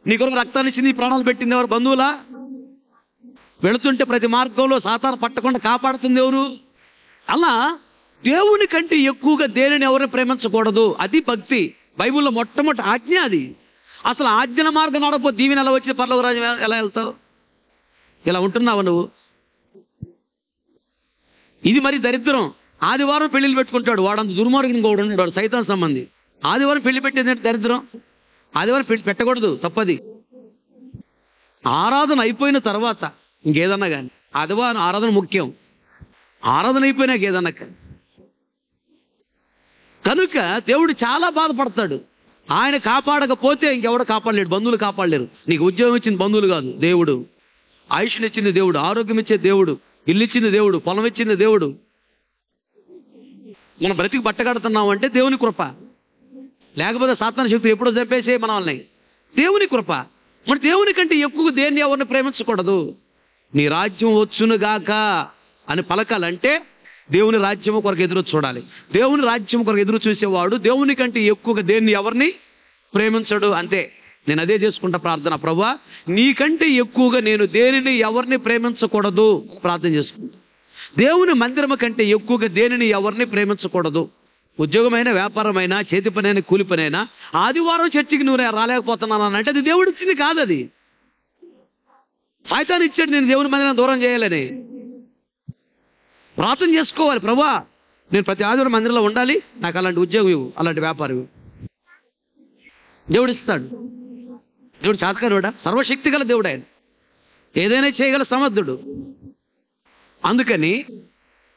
నీ కొరకు రక్తాన్ని ఇచ్చింది, ప్రాణాలు పెట్టింది ఎవరు? బంధువులా? వెళుతుంటే ప్రతి మార్గంలో సాతాను పట్టకుండా కాపాడుతుంది ఎవరు? అలా దేవుని కంటే ఎక్కువగా దేనిని ఎవరిని ప్రేమించకూడదు, అది భక్తి. బైబిల్లో మొట్టమొదటి ఆజ్ఞ అది. అసలు ఆజ్ఞల మార్గం నడపో దీవెన ఎలా వచ్చి పరలోక రాజ్యం ఎలా వెళ్తావు? ఇలా ఉంటున్నావు నువ్వు. ఇది మరి దరిద్రం. ఆదివారం పెళ్లిళ్ళు పెట్టుకుంటాడు వాడంత దుర్మార్గుని కూడా ఉన్నాడు, సైతాన్ సంబంధి. ఆదివారం పెళ్లి పెట్టేది అంటే దరిద్రం. ఆదివారం పెళ్లి పెట్టకూడదు, తప్పది. ఆరాధన అయిపోయిన తర్వాత ఇంకేదన్నా కానీ, ఆదివారం ఆరాధన ముఖ్యం. ఆరాధన అయిపోయినాక ఏదన్నా కానీ. కనుక దేవుడు చాలా బాధపడతాడు. ఆయన కాపాడకపోతే ఇంకెవడు కాపాడలేడు, బంధువులు కాపాడలేరు. నీకు ఉద్యోగం ఇచ్చింది బంధువులు కాదు, దేవుడు. ఆయుష్ని ఇచ్చింది దేవుడు, ఆరోగ్యం ఇచ్చే దేవుడు, ఇల్లు ఇచ్చింది దేవుడు, పొలం ఇచ్చింది దేవుడు. మనం బ్రతికి బట్టగడుతున్నాం అంటే దేవుని కృప. లేకపోతే సాతాను శక్తులు ఎప్పుడో చంపేసే మనల్ని. దేవుని కృప. మరి దేవుని కంటే ఎక్కువ దేన్ని ఎవరిని ప్రేమించకూడదు. నీ రాజ్యం వచ్చునుగాక అని పలకాలంటే దేవుని రాజ్యము కొరకు ఎదురు చూడాలి. దేవుని రాజ్యం కొరకు ఎదురు చూసేవాడు దేవుని కంటే ఎక్కువగా దేన్ని ఎవరిని ప్రేమించడు, అంతే. నేను అదే చేసుకుంటా ప్రార్థన. ప్రభువా నీకంటే ఎక్కువగా నేను దేనిని ఎవరిని ప్రేమించకూడదు ప్రార్థన చేసుకుంటా. దేవుని మందిరము కంటే ఎక్కువగా దేనిని ఎవరిని ప్రేమించకూడదు. ఉద్యోగమైన, వ్యాపారమైనా, చేతి పనైనా, కూలి పనైనా, ఆదివారం చర్చికి నువ్వు రాలేకపోతున్నాను అంటే అది దేవుడు ఇచ్చింది కాదు. అది సైతాను ఇచ్చాడు నేను దేవుని మందిరం దూరం చేయాలని. ప్రార్థన చేసుకోవాలి, ప్రభువా నేను ప్రతి ఆదివారం మందిరంలో ఉండాలి, నాకు అలాంటి ఉద్యోగం ఇవ్వు, అలాంటి వ్యాపారం ఇవ్వు. దేవుడు ఇస్తాడు. దేవుడు చాతకారుడా, సర్వశక్తి గల దేవుడు ఆయన, ఏదైనా చేయగల సమర్థుడు. అందుకని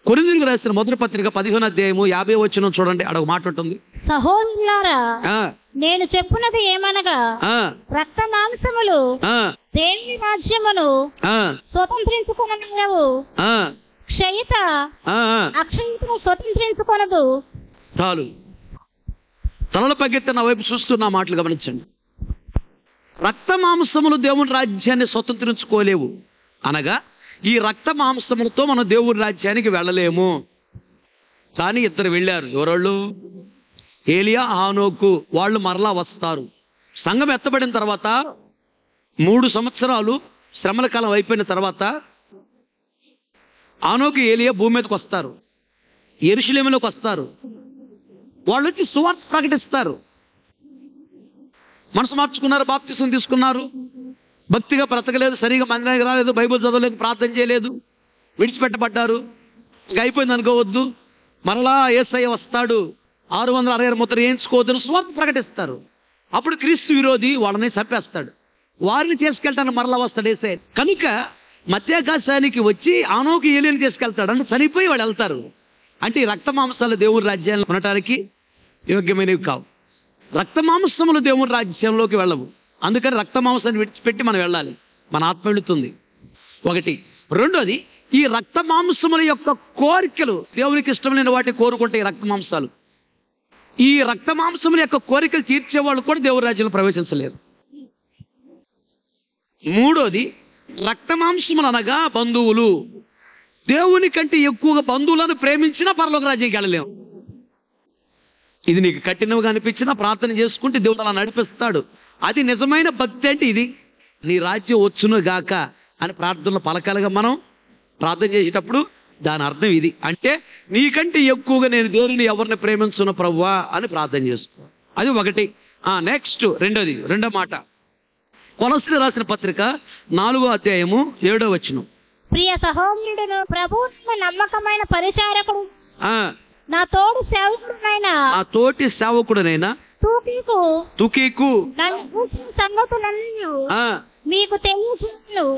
కొరింథీయులకు రాసిన మొదటి పత్రిక 15వ అధ్యాయము 50వ వచనం చూడండి. అక్కడ ఒక మాట ఉంటుంది. సహోదరులారా, నేను చెప్పున్నది ఏమనగా, రక్త మాంసములు దేవుని రాజ్యమును స్వతంత్రించుకొనలేవు, క్షయిత అక్షయితను స్వతంత్రించుకొనదు. చాలు, తలల పగ్గెత్తి నా వైపు చూస్తున్న మాటలు గమనించండి. రక్త మాంసములు దేవుని రాజ్యాన్ని స్వతంత్రించుకోలేవు అనగా ఈ రక్త మాంసములతో మనం దేవుని రాజ్యానికి వెళ్ళలేము. కానీ ఇద్దరు వెళ్ళారు. ఎవరోళ్ళు? ఏలియా, హానోకు. వాళ్ళు మరలా వస్తారు. సంఘం ఎత్తబడిన తర్వాత 3 సంవత్సరాలు శ్రమల కాలం అయిపోయిన తర్వాత హానోకు, ఏలియా భూమి మీదకి వస్తారు, యెరూషలేములోకి వస్తారు. వాళ్ళు వచ్చి సువార్త ప్రకటిస్తారు. మనసు మార్చుకున్నారు, బాప్తిసం తీసుకున్నారు, భక్తిగా బ్రతకలేదు, సరిగా మందిరానికి రాలేదు, బైబిల్ చదవలేదు, ప్రార్థన చేయలేదు, విడిచిపెట్టబడ్డారు. ఇంకా అయిపోయింది అనుకోవద్దు, మరలా యేసయ్య వస్తాడు, 666 ముద్ర వేయించుకోవద్దని సువార్త ప్రకటిస్తారు. అప్పుడు క్రీస్తు విరోధి వాళ్ళని చంపేస్తాడు. వారిని తీసుకెళ్ళటానికి మరలా వస్తాడు యేసయ్య. కనుక మధ్యాకాశానికి వచ్చి హానోకు, ఏలియాని తీసుకెళ్తాడు. అంటే చనిపోయి వాళ్ళు వెళ్తారు. అంటే ఈ రక్త మాంసాలు దేవుని రాజ్యాన్ని ఉండటానికి యోగ్యమైనవి కావు. రక్త మాంసములు దేవుని రాజ్యంలోకి వెళ్ళవు. అందుకని రక్త మాంసాన్ని విడిచిపెట్టి మనం వెళ్ళాలి, మన ఆత్మ వెళుతుంది. ఒకటి. రెండోది, ఈ రక్త మాంసముల యొక్క కోరికలు, దేవునికి ఇష్టమైన వాటిని కోరుకుంటే ఈ రక్త మాంసాలు, ఈ రక్త మాంసముల యొక్క కోరికలు తీర్చేవాళ్ళు కూడా దేవుని రాజ్యంలో ప్రవేశించలేరు. మూడోది, రక్త మాంసములు అనగా బంధువులు. దేవుని కంటే ఎక్కువగా బంధువులను ప్రేమించినా పరలోక రాజ్యానికి వెళ్ళలేము. ఇది నీకు కఠినంగా అనిపించినా ప్రార్థన చేసుకుంటే దేవుడు అలా నడిపిస్తాడు. అది నిజమైన భక్తి. అంటే ఇది నీ రాజ్యం వచ్చును గాక అని ప్రార్థనలో పలకాలుగా మనం ప్రార్థన చేసేటప్పుడు దాని అర్థం ఇది. అంటే నీకంటే ఎక్కువగా నేను దేవుని ఎవరిని ప్రేమించున్న ప్రభువా అని ప్రార్థన చేసుకో. అది ఒకటి. నెక్స్ట్ రెండో మాట, కొలస్సీయులకు రాసిన పత్రిక 4వ అధ్యాయము 7వ వచనం. ప్రియ సహోదరుడును ప్రభువుకు నమ్మకమైన పరిచారకుడు, నా తోటి సేవకుడునైనా తుకీకు సంగతులన్నీ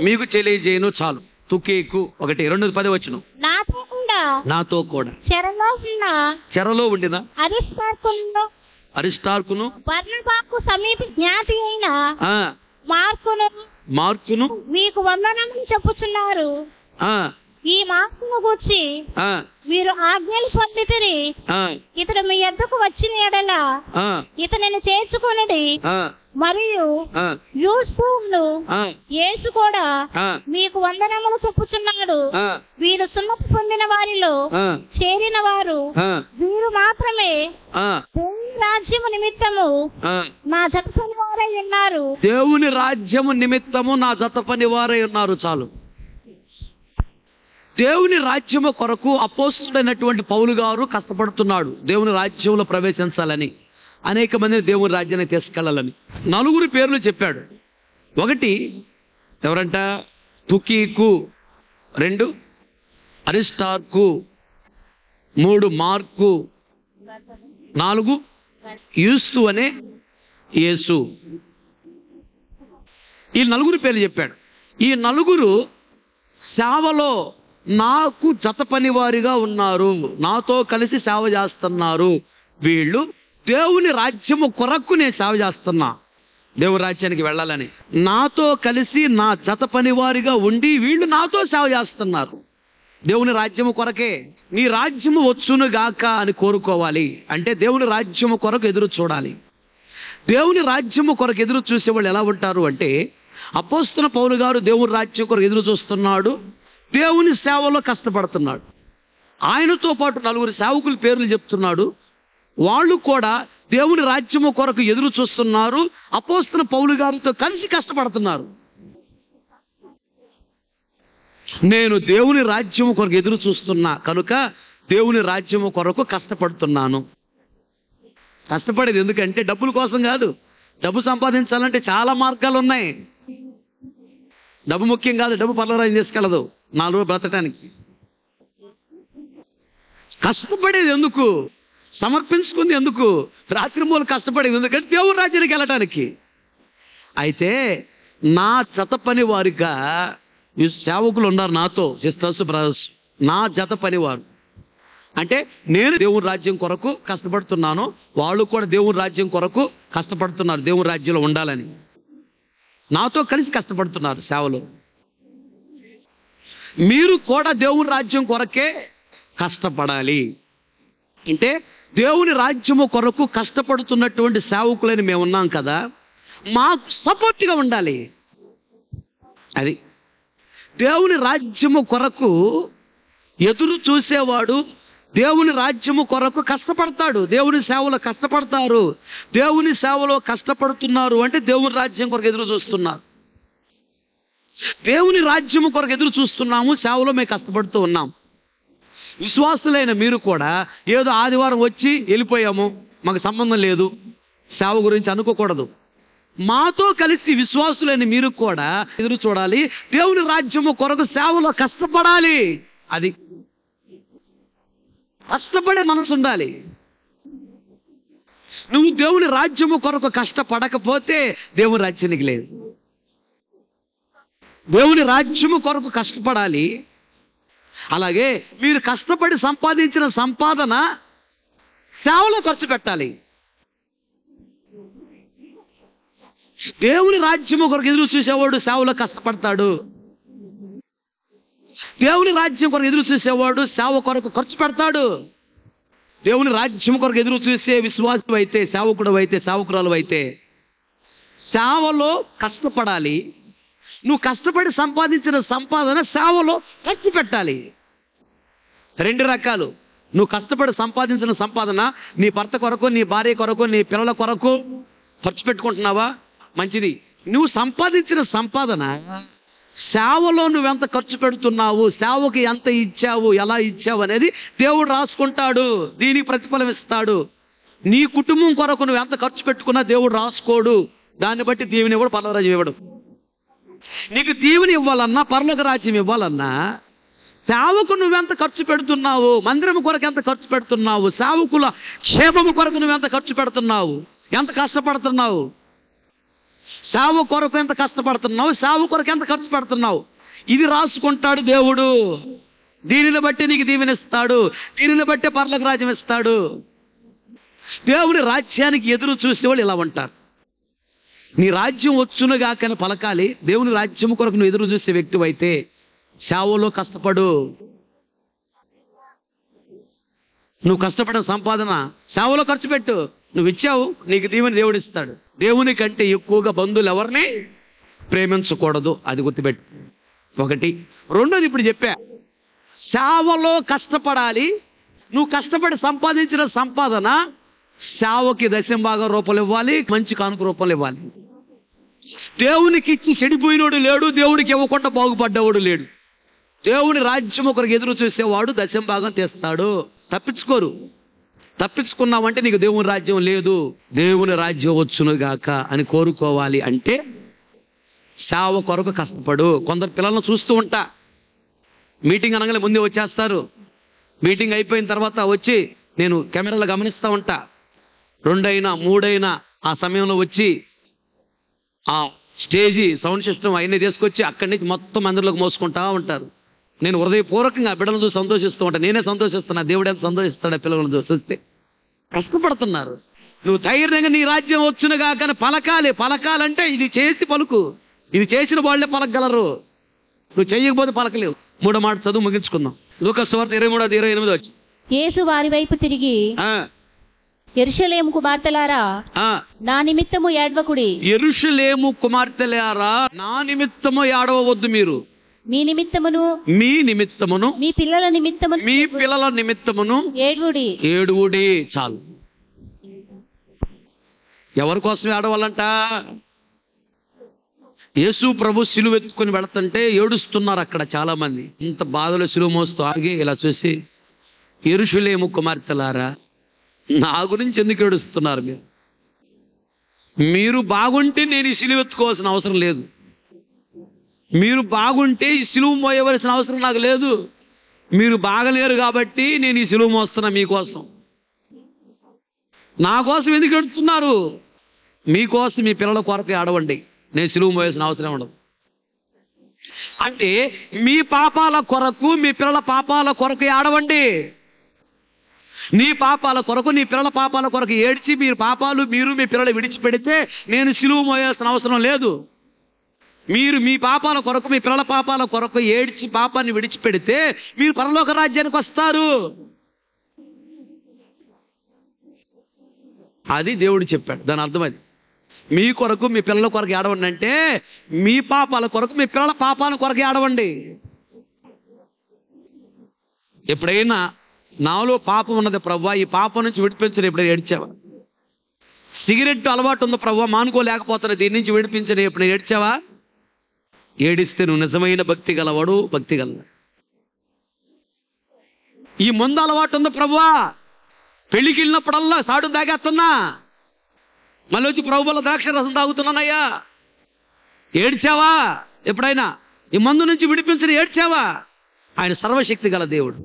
మీకు తెలియజేయను. చాలు, తుకీకు. 1:2-10 వచనం. నాతో కూడా చెరలో ఉండిన అరిస్తార్కును బర్నబాకు సమీప జ్ఞాతి అయిన మార్కును మీకు వందనములు చెప్పుచున్నారు. ఈ మార్కును గూర్చి మీరు ఆజ్ఞలు పొందితిరి. ఇతడు మీ యొద్దకు వచ్చిన ఎడల ఇతనిని చేర్చుకొనుడి. మరియు యూసుఫును యేసు కూడా మీకు వందనములు చెప్పుచున్నాడు. వీరు సున్నతి పొందిన వారిలో చేరిన వారు, వీరు మాత్రమే దేవుని రాజ్యము నిమిత్తము నా జత పని వారై ఉన్నారు. దేవుని రాజ్యము నిమిత్తము నా జత పని వారై ఉన్నారు. చాలు. దేవుని రాజ్యము కొరకు అపోస్తలుడైనటువంటి పౌలు గారు కష్టపడుతున్నాడు. దేవుని రాజ్యంలో ప్రవేశించాలని, అనేక మందిని దేవుని రాజ్యాన్ని తీసుకెళ్లాలని. 4 పేర్లు చెప్పాడు. 1 ఎవరంట? తుకీకు. 2 అరిస్టార్కు. 3 మార్కు. 4 యూస్తు అనే యేసు. ఈ 4 పేర్లు చెప్పాడు. ఈ 4 సేవలో నాకు జత పనివారిగా ఉన్నారు, నాతో కలిసి సేవ చేస్తున్నారు. వీళ్ళు దేవుని రాజ్యము కొరకు నేను సేవ చేస్తున్నా, దేవుని రాజ్యానికి వెళ్ళాలని. నాతో కలిసి నా జత పనివారిగా ఉండి వీళ్ళు నాతో సేవ చేస్తున్నారు దేవుని రాజ్యము కొరకే. నీ రాజ్యము వచ్చును గాక అని కోరుకోవాలి. అంటే దేవుని రాజ్యము కొరకు ఎదురు చూడాలి. దేవుని రాజ్యము కొరకు ఎదురు చూసేవాళ్ళు ఎలా ఉంటారు అంటే, అపోస్తలుడైన పౌలు గారు దేవుని రాజ్యం కొరకు ఎదురు చూస్తున్నాడు, దేవుని సేవలో కష్టపడుతున్నాడు. ఆయనతో పాటు 4 సేవకుల పేర్లు చెప్తున్నాడు. వాళ్ళు కూడా దేవుని రాజ్యము కొరకు ఎదురు చూస్తున్నారు, అపోస్తలుడైన పౌలు గారితో కలిసి కష్టపడుతున్నారు. నేను దేవుని రాజ్యము కొరకు ఎదురు చూస్తున్నా కనుక దేవుని రాజ్యము కొరకు కష్టపడుతున్నాను. కష్టపడేది ఎందుకంటే డబ్బుల కోసం కాదు. డబ్బు సంపాదించాలంటే చాలా మార్గాలు ఉన్నాయి. డబ్బు ముఖ్యం కాదు. డబ్బు పర్లరాజు చేసుకెళ్ళదు 4 రోజులు బ్రతకడానికి. కష్టపడేది ఎందుకు? సమర్పించుకుంది ఎందుకు? రాత్రి మూలు కష్టపడేది ఎందుకంటే దేవుని రాజ్యానికి వెళ్ళటానికి. అయితే నా జత పని వారిగా సేవకులు ఉన్నారు నాతో, సిస్టర్స్ బ్రదర్స్, నా జత పనివారు. అంటే నేను దేవుని రాజ్యం కొరకు కష్టపడుతున్నాను, వాళ్ళు కూడా దేవుని రాజ్యం కొరకు కష్టపడుతున్నారు, దేవుని రాజ్యంలో ఉండాలని నాతో కలిసి కష్టపడుతున్నారు సేవలో. మీరు కూడా దేవుని రాజ్యం కొరకే కష్టపడాలి. అంటే దేవుని రాజ్యము కొరకు కష్టపడుతున్నటువంటి సేవకులని మేము ఉన్నాం కదా, మాకు సపోర్ట్గా ఉండాలి. అది దేవుని రాజ్యము కొరకు ఎదురు చూసేవాడు దేవుని రాజ్యము కొరకు కష్టపడతాడు. దేవుని సేవలో కష్టపడతారు. దేవుని సేవలో కష్టపడుతున్నారు అంటే దేవుని రాజ్యం కొరకు ఎదురు చూస్తున్నారు. దేవుని రాజ్యము కొరకు ఎదురు చూస్తున్నాము, సేవలో మేము కష్టపడుతూ ఉన్నాం. విశ్వాసులైన మీరు కూడా ఏదో ఆదివారం వచ్చి వెళ్ళిపోయాము, మాకు సంబంధం లేదు, సేవ గురించి అనుకోకూడదు. మాతో కలిసి విశ్వాసులైన మీరు కూడా ఎదురు చూడాలి, దేవుని రాజ్యము కొరకు సేవలో కష్టపడాలి. అది కష్టపడే మనసు ఉండాలి. నువ్వు దేవుని రాజ్యము కొరకు కష్టపడకపోతే దేవుని రాజ్యానికి లేదు. దేవుని రాజ్యము కొరకు కష్టపడాలి. అలాగే మీరు కష్టపడి సంపాదించిన సంపాదన సేవలో ఖర్చు పెట్టాలి. దేవుని రాజ్యము కొరకు ఎదురు చూసేవాడు సేవలో కష్టపడతాడు. దేవుని రాజ్యం కొరకు ఎదురు చూసేవాడు సేవ కొరకు ఖర్చు పెడతాడు. దేవుని రాజ్యం కొరకు ఎదురు చూసే విశ్వాసం అయితే, సేవకుడు అయితే, సేవకురాలు అయితే సేవలో కష్టపడాలి. నువ్వు కష్టపడి సంపాదించిన సంపాదన సేవలో ఖర్చు పెట్టాలి. 2 రకాలు. నువ్వు కష్టపడి సంపాదించిన సంపాదన నీ భర్త కొరకు, నీ భార్య కొరకు, నీ పిల్లల కొరకు ఖర్చు పెట్టుకుంటున్నావా? మంచిది. నువ్వు సంపాదించిన సంపాదన సేవలో నువ్వెంత ఖర్చు పెడుతున్నావు, సేవకి ఎంత ఇచ్చావు, ఎలా ఇచ్చావు అనేది దేవుడు రాసుకుంటాడు, దీనికి ప్రతిఫలం ఇస్తాడు. నీ కుటుంబం కొరకు నువ్వు ఎంత ఖర్చు పెట్టుకున్నా దేవుడు రాసుకోడు. దాన్ని బట్టి దీవెని ఇవ్వడు, పరలోక రాజ్యం ఇవ్వడు. నీకు దీవెని ఇవ్వాలన్నా, పరలోక రాజ్యం ఇవ్వాలన్నా సేవకు నువ్వెంత ఖర్చు పెడుతున్నావు, మందిరం కొరకు ఎంత ఖర్చు పెడుతున్నావు, సేవకుల క్షేమము కొరకు నువ్వెంత ఖర్చు పెడుతున్నావు, ఎంత కష్టపడుతున్నావు, సేవ కొరకు ఎంత కష్టపడుతున్నావు, సేవ కొరకు ఎంత ఖర్చు పెడుతున్నావు, ఇది రాసుకుంటాడు దేవుడు. దీనిని బట్టి నీకు దీవెనిస్తాడు, దీనిని బట్టి పరలోక రాజ్యం ఇస్తాడు. దేవుని రాజ్యానికి ఎదురు చూసేవాళ్ళు ఇలా ఉంటారు. నీ రాజ్యం వచ్చునుగాకని పలకాలి. దేవుని రాజ్యం కొరకు నువ్వు ఎదురు చూసే వ్యక్తి అయితే సేవలో కష్టపడు. నువ్వు కష్టపడిన సంపాదన సేవలో ఖర్చు పెట్టు. నువ్వు ఇచ్చావు, నీకు దీవెని దేవుడు ఇస్తాడు. దేవుని కంటే ఎక్కువగా బంధువులు ఎవరిని ప్రేమించకూడదు, అది గుర్తుపెట్టు. 1. 2, ఇప్పుడు చెప్పా, సేవలో కష్టపడాలి. నువ్వు కష్టపడి సంపాదించిన సంపాదన సేవకి దశంభాగం రూపాయలు ఇవ్వాలి, మంచి కానుక రూపాయలు ఇవ్వాలి. దేవునికి ఇచ్చి చెడిపోయినోడు లేడు, దేవుడికి ఇవ్వకుండా బాగుపడ్డవాడు లేడు. దేవుని రాజ్యం ఒకరికి ఎదురు చూసేవాడు దశంభాగం తెస్తాడు. తప్పించుకోరు. తప్పించుకున్నావంటే నీకు దేవుని రాజ్యం లేదు. దేవుని రాజ్యం వచ్చునుగాక అని కోరుకోవాలి అంటే సేవ కొరకు కష్టపడు. కొందరు పిల్లలను చూస్తూ ఉంటా, మీటింగ్ అనగానే ముందే వచ్చేస్తారు. మీటింగ్ అయిపోయిన తర్వాత వచ్చి నేను కెమెరాలో గమనిస్తూ ఉంటా. 2 అయినా 3 అయినా ఆ సమయంలో వచ్చి ఆ స్టేజీ సౌండ్ సిస్టమ్ అవన్నీ తీసుకొచ్చి అక్కడి నుంచి మొత్తం అందరిలోకి మోసుకుంటా ఉంటారు. నేను హృదయపూర్వకంగా ఆ బిడ్డలను చూసి సంతోషిస్తూ ఉంటాను. నేనే సంతోషిస్తున్నా, దేవుడు ఎంత సంతోషిస్తాడు ఆ పిల్లలను చూస్తే. కష్టపడుతున్నారు. నువ్వు ధైర్యంగా నీ రాజ్యం వచ్చునుగా కానీ పలకాలి. పలకాలంటే ఇది చేసి పలుకు. ఇది చేసిన వాళ్ళే పలకగలరు, నువ్వు చేయకపోతే పలకలేవు. 3వ మాట చదువు ముగించుకుందాం. లూకా సువార్త 23:28. యేసు వారి వైపు తిరిగి, యెరూషలేము కుమార్తెలారా, నా నిమిత్తము ఏడ్వకుడి. యెరూషలేము కుమార్తెలారా, నా నిమిత్తము ఏడవవద్దు. మీరు మీ నిమిత్తమును, మీ నిమిత్తమును, మీ పిల్లల నిమిత్తమును, మీ పిల్లల నిమిత్తమును ఏడ్వుడి. ఏడువుడి. చాలు. ఎవరి కోసం ఏడవాలంట? యేసు ప్రభు సిలువ ఎత్తుకొని వెళుతుంటే ఏడుస్తున్నారు అక్కడ చాలామంది. ఇంత బాధలో సిలువ మోస్తూ ఆగి ఇలా చూసి, యెరూషలేము కుమార్తెలారా, నా గురించి ఎందుకు ఏడుస్తున్నారు మీరు? మీరు బాగుంటే నేను ఈ సిలువ ఎత్తుకోవాల్సిన అవసరం లేదు. మీరు బాగుంటే ఈ సిలువ మోయవలసిన అవసరం నాకు లేదు. మీరు బాగలేరు కాబట్టి నేను ఈ సిలువ మోస్తున్నా మీకోసం. నా కోసం ఎందుకు ఏడుస్తున్నారు? మీకోసం మీ పిల్లల కొరకు ఆడవండి, నేను సిలువ మోయాల్సిన అవసరం ఉండదు. అంటే మీ పాపాల కొరకు, మీ పిల్లల పాపాల కొరకు ఆడవండి. నీ పాపాల కొరకు, నీ పిల్లల పాపాల కొరకు ఏడ్చి మీరు మీ పిల్లలు విడిచిపెడితే నేను సిలువ మోయాల్సిన అవసరం లేదు. మీరు మీ పాపాల కొరకు, మీ పిల్లల పాపాల కొరకు ఏడ్చి పాపాన్ని విడిచిపెడితే మీరు పరలోక రాజ్యానికి వస్తారు. అది దేవుడు చెప్పాడు. దాని అర్థం అది. మీ కొరకు, మీ పిల్లల కొరకు ఏడవండి అంటే మీ పాపాల కొరకు, మీ పిల్లల పాపాల కొరకు ఏడవండి. ఎప్పుడైనా నాలో పాపం ఉన్నది ప్రభువా, ఈ పాపం నుంచి విడిపించని ఎప్పుడైనా ఏడ్చావా? సిగరెట్ అలవాటు ఉంది ప్రభువా, మానుకోలేకపోతున్నా, దీని నుంచి విడిపించని ఎప్పుడైనా ఏడ్చావా? ఏడిస్తే నువ్వు నిజమైన భక్తి గలవాడు, భక్తి గల. ఈ మందు అలవాటు ఉంది ప్రభువా, పెళ్లికి వెళ్ళినప్పుడల్లా సాడు తాగేస్తున్నా, మళ్ళీ వచ్చి ప్రభువుల ద్రాక్ష రసం తాగుతున్నానయ్యా, ఏడ్చావా? ఎప్పుడైనా ఈ మందు నుంచి విడిపించని ఏడ్చావా? ఆయన సర్వశక్తి గల దేవుడు.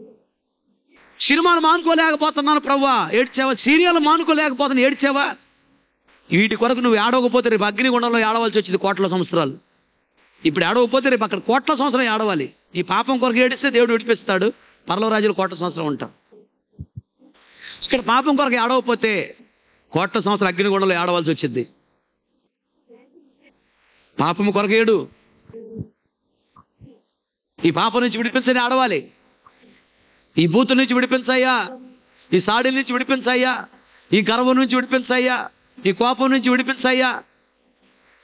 సినిమాలు మానుకోలేకపోతున్నాను ప్రభువా, ఏడ్చావా? సీరియల్ మానుకోలేకపోతున్నా, ఏడ్చావా? వీటి కొరకు నువ్వు ఏడవకపోతే రేపు అగ్నిగుండంలో ఏడవలసి వచ్చింది కోట్ల సంవత్సరాలు. ఇప్పుడు ఏడవకపోతే రేపు అక్కడ కోట్ల సంవత్సరం ఏడవాలి. ఈ పాపం కొరకు ఏడిస్తే దేవుడు విడిపిస్తాడు, పరలోక రాజ్యంలో కోట్ల సంవత్సరం ఉంటాం. ఇక్కడ పాపం కొరకు ఏడవకపోతే కోట్ల సంవత్సరం అగ్నిగుండంలో ఏడవలసి వచ్చింది. పాపం కొరకు ఏడు. ఈ పాపం నుంచి విడిపించని ఆడవాలి. ఈ బూతుల నుంచి విడిపించయ్యా, ఈ సాడీల నుంచి విడిపించయ్యా, ఈ గర్వం నుంచి విడిపించయ్యా, ఈ కోపం నుంచి విడిపించయ్యా,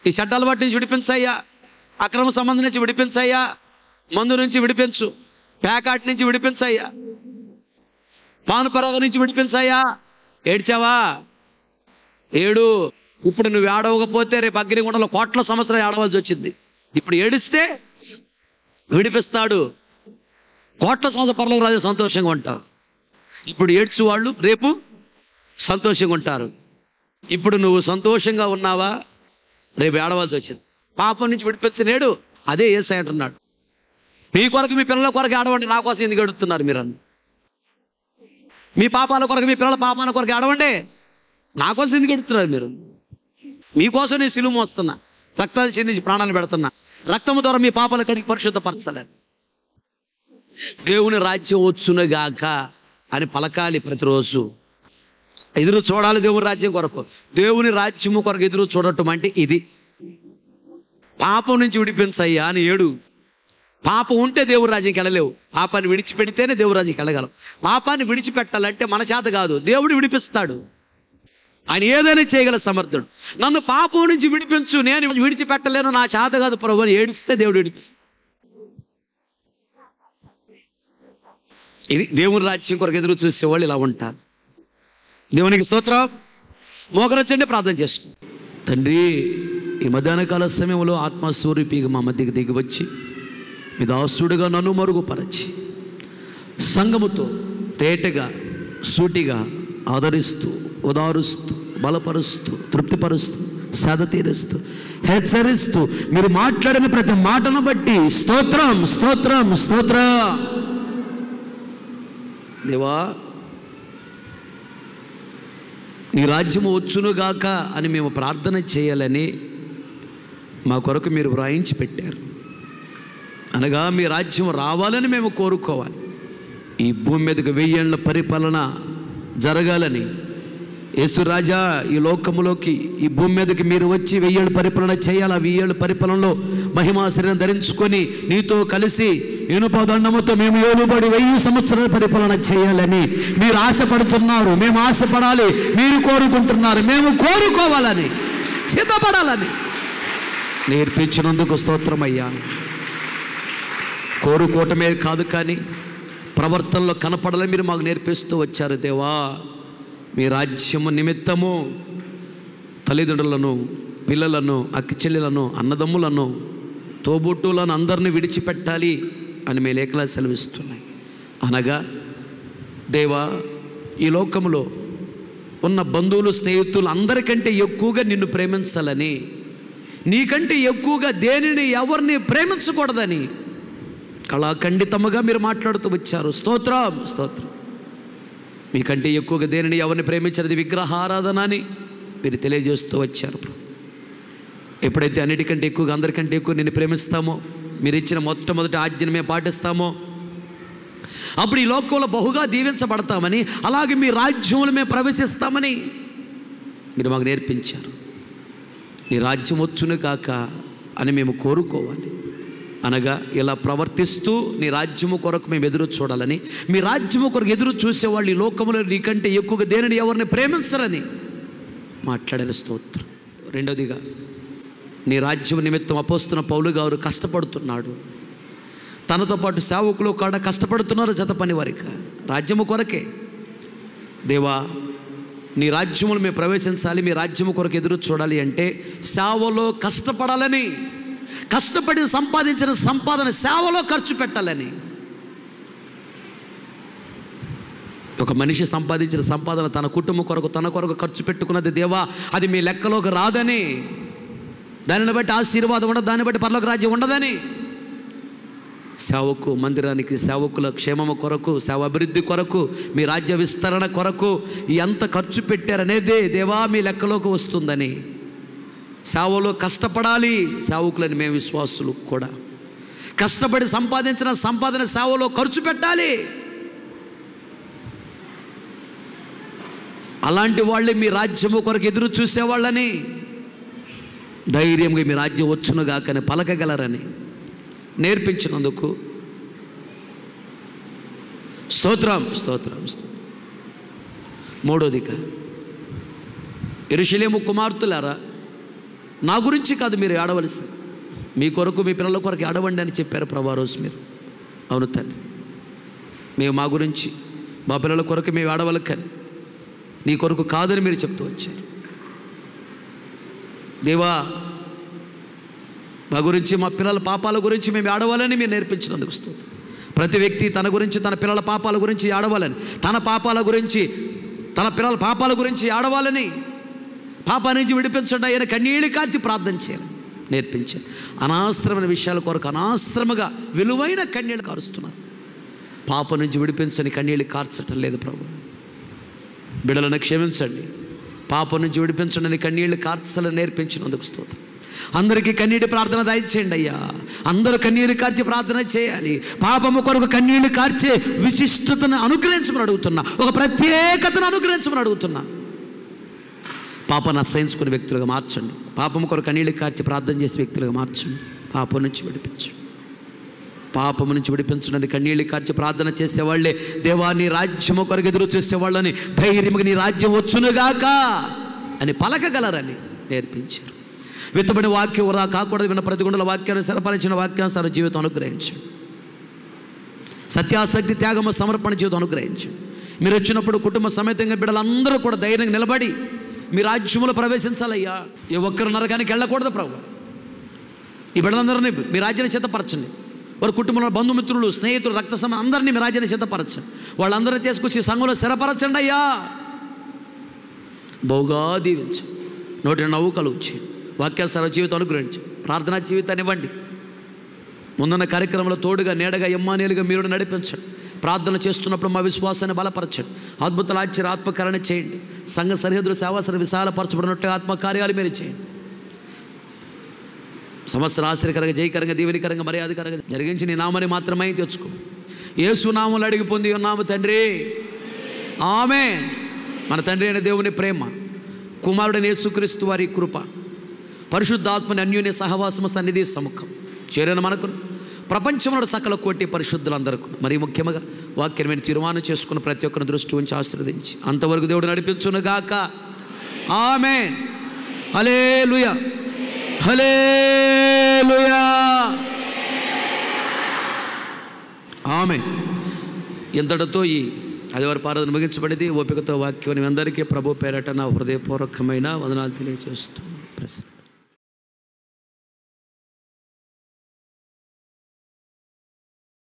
ఈ చెడ్డ అలవాటు నుంచి విడిపించయ్యా, అక్రమ సంబంధం నుంచి విడిపించయ్యా, మందు నుంచి విడిపించు, ప్యాకాట్ నుంచి విడిపించయ్యా, పానుపరాగ నుంచి విడిపించయ్యా. ఏడ్చావా? ఏడు. ఇప్పుడు నువ్వు ఏడవకపోతే రేపు అగ్నిగుండంలో కోట్ల సంవత్సరాలు ఏడవలసి వచ్చింది. ఇప్పుడు ఏడిస్తే విడిపిస్తాడు, కోట్ల సంవత్సరం పరలోక రాజు సంతోషంగా ఉంటారు. ఇప్పుడు ఏడ్చు వాళ్ళు రేపు సంతోషంగా ఉంటారు. ఇప్పుడు నువ్వు సంతోషంగా ఉన్నావా? రేపు ఏడవలసి వచ్చింది. పాపం నుంచి విడిపించలేడు. అదే యేసయ్య అంటున్నాడు, మీ కొరకు, మీ పిల్లల కొరకు ఏడవండి, నా కోసం ఎందుకు ఏడుస్తున్నారు మీరు? మీ పాపాల కొరకు, మీ పిల్లల పాపాల కొరకు ఏడవండి, నా కోసం ఎందుకు ఏడుస్తున్నారు మీరు? మీకోసం నేను సిలువ మోస్తున్నా, రక్తాన్ని చెందించి ప్రాణాలు పెడుతున్నా, రక్తము ద్వారా మీ పాపాల కడిగి పరిశుద్ధపరచలేను. దేవుని రాజ్యం వచ్చునుగాక అని పలకాలి. ప్రతిరోజు ఎదురు చూడాలి దేవుని రాజ్యం కొరకు. దేవుని రాజ్యము కొరకు ఎదురు చూడటం అంటే ఇది. పాపం నుంచి విడిపించయ్యా అని ఏడు. పాపం ఉంటే దేవుని రాజ్యంకి వెళ్ళలేవు. పాపాన్ని విడిచిపెడితేనే దేవుని రాజ్యంకి వెళ్ళగలం. పాపాన్ని విడిచిపెట్టాలంటే మన చేత కాదు, దేవుడు విడిపిస్తాడు. ఆయన ఏదైనా చేయగల సమర్థుడు. నన్ను పాపం నుంచి విడిపించు, నేను విడిచిపెట్టలేను, నా చేత కాదు ప్రభు అని ఏడిస్తే దేవుడు విడిపిస్తాడు. ఇది దేవుని రాజ్యం కొరకు ఎదురు చూసేవాళ్ళు ఇలా ఉంటారు. దేవునికి స్తోత్రం. మోకరించండి, ప్రార్థన చేసుకుంటాం. తండ్రి, ఈ మధ్యాహ్నకాల సమయంలో ఆత్మస్వరూపిగా మా మధ్యకి దిగి వచ్చి మీ దాసుడుగా నన్ను మరుగుపరచి సంఘముతో తేటగా సూటిగా ఆదరిస్తూ, ఉదారుస్తూ, బలపరుస్తూ, తృప్తిపరుస్తూ, సేద తీరుస్తూ, హెచ్చరిస్తూ మీరు మాట్లాడిన ప్రతి మాటను బట్టి స్తోత్రం, స్తోత్రం, స్తోత్రం. దేవా, నీ రాజ్యము వచ్చునుగాక అని మేము ప్రార్థన చేయాలని మా కొరకు మీరు వ్రాయించి పెట్టారు. అనగా మీ రాజ్యం రావాలని మేము కోరుకోవాలి. ఈ భూమి మీదకి 1000 ఏళ్ల పరిపాలన జరగాలని, యేసురాజా ఈ లోకములోకి, ఈ భూమి మీదకి మీరు వచ్చి 1000 ఏళ్ల పరిపాలన చేయాలి. ఆ 1000 ఏళ్ల పరిపాలనలో మహిమా శరీరం ధరించుకొని నీతో కలిసి ఇనుపదండముతో మేము ఏలుబడి 1000 సంవత్సరాల పరిపాలన చేయాలని మీరు ఆశపడుతున్నారు. మేము ఆశపడాలి, మీరు కోరుకుంటున్నారు, మేము కోరుకోవాలని, సిద్ధపడాలని నేర్పించినందుకు స్తోత్రమయ్యా. కోరుకోవటమే కాదు కానీ ప్రవర్తనలో కనపడాలని మీరు మాకు నేర్పిస్తూ వచ్చారు. దేవా, మీ రాజ్యము నిమిత్తము తల్లిదండ్రులను పిల్లలను, అక్క చెల్లెలను, అన్నదమ్ములను, తోబుట్టులను అందరినీ విడిచిపెట్టాలి అని మీ లేఖనాలు సెలవిస్తున్నాయి. అనగా దేవా, ఈ లోకంలో ఉన్న బంధువులు, స్నేహితులు అందరికంటే ఎక్కువగా నిన్ను ప్రేమించాలని, నీకంటే ఎక్కువగా దేనిని ఎవరిని ప్రేమించకూడదని కళాఖండితముగా మీరు మాట్లాడుతూ వచ్చారు. స్తోత్రం, స్తోత్రం. మీకంటే ఎక్కువగా దేనిని ఎవరిని ప్రేమించలేదు విగ్రహారాధన అని మీరు తెలియజేస్తూ వచ్చారు. ఎప్పుడైతే అన్నిటికంటే ఎక్కువగా, అందరికంటే ఎక్కువ నిన్ను ప్రేమిస్తామో, మీరు ఇచ్చిన మొట్టమొదటి ఆజ్ఞను మేము పాటిస్తామో, అప్పుడు ఈ లోకంలో బహుగా దీవించబడతామని, అలాగే మీ రాజ్యంలో మేము ప్రవేశిస్తామని మీరు మాకు నేర్పించారు. నీ రాజ్యం వచ్చును కాక అని మేము కోరుకోవాలి. అనగా ఇలా ప్రవర్తిస్తూ నీ రాజ్యము కొరకు మేము ఎదురు చూడాలని, మీ రాజ్యము కొరకు ఎదురు చూసేవాళ్ళు ఈ లోకంలో నీకంటే ఎక్కువగా దేనిని ఎవరిని ప్రేమించరని మాట్లాడారు. స్తోత్రం. రెండోదిగా, నీ రాజ్యం నిమిత్తం అపోస్తున్న పౌలు గారు కష్టపడుతున్నాడు. తనతో పాటు సేవకులు కూడా కష్టపడుతున్నారు, జత పని వారికి రాజ్యము కొరకే. దేవా, నీ రాజ్యములు మేము ప్రవేశించాలి, మీ రాజ్యము కొరకు ఎదురు చూడాలి అంటే సేవలో కష్టపడాలని, కష్టపడి సంపాదించిన సంపాదన సేవలో ఖర్చు పెట్టాలని. ఒక మనిషి సంపాదించిన సంపాదన తన కుటుంబం కొరకు, తన కొరకు ఖర్చు పెట్టుకున్నది దేవా, అది మీ లెక్కలోకి రాదని, దానిని బట్టి ఆశీర్వాదం ఉండదు, దాన్ని బట్టి పరలోక రాజ్యం ఉండదని, సేవకు, మందిరానికి, సేవకుల క్షేమము కొరకు, సేవ అభివృద్ధి కొరకు, మీ రాజ్య విస్తరణ కొరకు ఎంత ఖర్చు పెట్టారనేదే దేవా మీ లెక్కలోకి వస్తుందని సేవలో కష్టపడాలి. సేవకులని మేము విశ్వాసులు కూడా కష్టపడి సంపాదించిన సంపాదన సేవలో ఖర్చు పెట్టాలి. అలాంటి వాళ్ళే మీ రాజ్యము కొరకు ఎదురు చూసేవాళ్ళని, ధైర్యంగా మీ రాజ్యం వచ్చునుగాకని పలకగలరని నేర్పించినందుకు స్తోత్రం, స్తోత్రం, స్తోత్రం. మూడోదిగా, యెరూషలేము కుమార్తెలారా, నా గురించి కాదు మీరు ఏడవలసి, మీ కొరకు, మీ పిల్లల కొరకు ఏడవండి అని చెప్పారు ప్రభా రోజు మీరు. అవును తండ్రి, మేము మా గురించి, మా పిల్లల కొరకు మేము ఏడవలకని, నీ కొరకు కాదని మీరు చెప్తూ వచ్చారు. దేవా, మా గురించి, మా పిల్లల పాపాల గురించి మేము ఏడవాలని మీరు నేర్పించినందుకు స్తోత్రం. ప్రతి వ్యక్తి తన గురించి, తన పిల్లల పాపాల గురించి ఏడవాలని, తన పాపాల గురించి, తన పిల్లల పాపాల గురించి ఏడవాలని, పాప నుంచి విడిపించండి ఆయన కన్నీళ్ళు కార్చి ప్రార్థన చేయాలి నేర్పించారు. అనవసరమైన విషయాల కొరకు అనవసరముగా విలువైన కన్నీళ్ళు కారుస్తున్నారు. పాప నుంచి విడిపించని కన్నీళ్ళు కార్చటం లేదు ప్రభు. బిడ్డలను క్షమించండి, పాప నుంచి విడిపించండి అని కన్నీళ్ళు కార్చాలని నేర్పించినందుకు స్తోత్రం. అందరికీ కన్నీటి ప్రార్థన దయచేయండి అయ్యా. అందరూ కన్నీరు కార్చి ప్రార్థన చేయాలి. పాపము కొరకు కన్నీళ్లు కార్చే విశిష్టతను అనుగ్రహించమని అడుగుతున్నా, ఒక ప్రత్యేకతను అనుగ్రహించమని అడుగుతున్నా. పాపను అసహించుకునే వ్యక్తులుగా మార్చండి. పాపము కొరకు కన్నీళ్లు కార్చి ప్రార్థన చేసే వ్యక్తులుగా మార్చండి. పాపం నుంచి విడిపించండి, పాపము నుంచి విడిపించడానికి కన్నీళ్లు కార్చి ప్రార్థన చేసేవాళ్లే దేవా నీ రాజ్యము కొరకు ఎదురు చూసేవాళ్ళని ధైర్యంగా నీ రాజ్యం వచ్చునుగాక అని పలకగలరని నేర్పించారు. విత్తబడిన వాక్యం వృధా కాకూడదు, విన్న ప్రతి గుండెల వాక్యాన్ని స్థిరపరిచిన వాక్యానుసార జీవితం అనుగ్రహించండి. సత్యాసక్తి, త్యాగము, సమర్పణ జీవితం అనుగ్రహించండి. మీరు వచ్చినప్పుడు కుటుంబ సమేతంగా బిడ్డలందరూ కూడా ధైర్యంగా నిలబడి మీ రాజ్యములో ప్రవేశించాలయ్యా. ఏ ఒక్కరు నరకానికి వెళ్ళకూడదు ప్రభు. ఈ బిడ్డలందరినీ మీ రాజ్యాన్ని సిద్ధపరచండి. వారి కుటుంబంలో బంధుమిత్రులు, స్నేహితులు, రక్త సంబంధం అందరినీ మీ రాజ్యాన్ని సిద్ధపరచండి. వాళ్ళందరినీ తీసుకొచ్చి సంఘంలో స్థిరపరచండి అయ్యా. బహుగా దీవించు, నోటి నవ్వు కలుగుచ్చి, వాక్యానుసార జీవితం అనుగ్రహించి, ప్రార్థనా జీవితాన్ని ఇవ్వండి. ముందున్న కార్యక్రమంలో తోడుగా, నీడగా, ఎమ్మానేలుగా మీరు నడిపించండి. ప్రార్థన చేస్తున్నప్పుడు మా విశ్వాసాన్ని బలపరచండి. అద్భుతాలు, ఆశ్చర్య, ఆత్మకారణ చేయండి. సంఘ సరిహద్దులు, సేవాసన విశాలపరచబడినట్టు ఆత్మకార్యాలు మీరు చేయండి. సంవత్సరం ఆశ్చర్యకరంగా, జయకరంగా, దీవెనికరంగా, మర్యాదకరంగా జరిగించి నీ నామాన్ని మాత్రమే తెచ్చుకో. యేసు నామములో అడిగి పొంది ఉన్నాము తండ్రి, ఆమేన్. మన తండ్రి అయిన దేవుని ప్రేమ, కుమారుడైన యేసుక్రీస్తు వారి కృప, పరిశుద్ధాత్మని అన్యోన్య సహవాసము, సన్నిధి, సముఖం చేరిన మనకు, ప్రపంచంలో సకల కోటి పరిశుద్ధులందరికీ, మరీ ముఖ్యంగా వాక్యమైన తీర్మానం చేసుకుని ప్రతి ఒక్కరిని దృష్టి ఉంచి ఆశీర్వదించి అంతవరకు దేవుడు నడిపించునుగాక. ఆమేన్. హల్లెలూయా, హల్లెలూయా, ఆమేన్. ఇంతటితో ఈ ఆదివారం ఆరాధన ముగించబడింది. ఓపికతో వాక్యం అందరికీ ప్రభు పేరట నా హృదయపూర్వకమైన వందనాలు తెలియజేస్తూ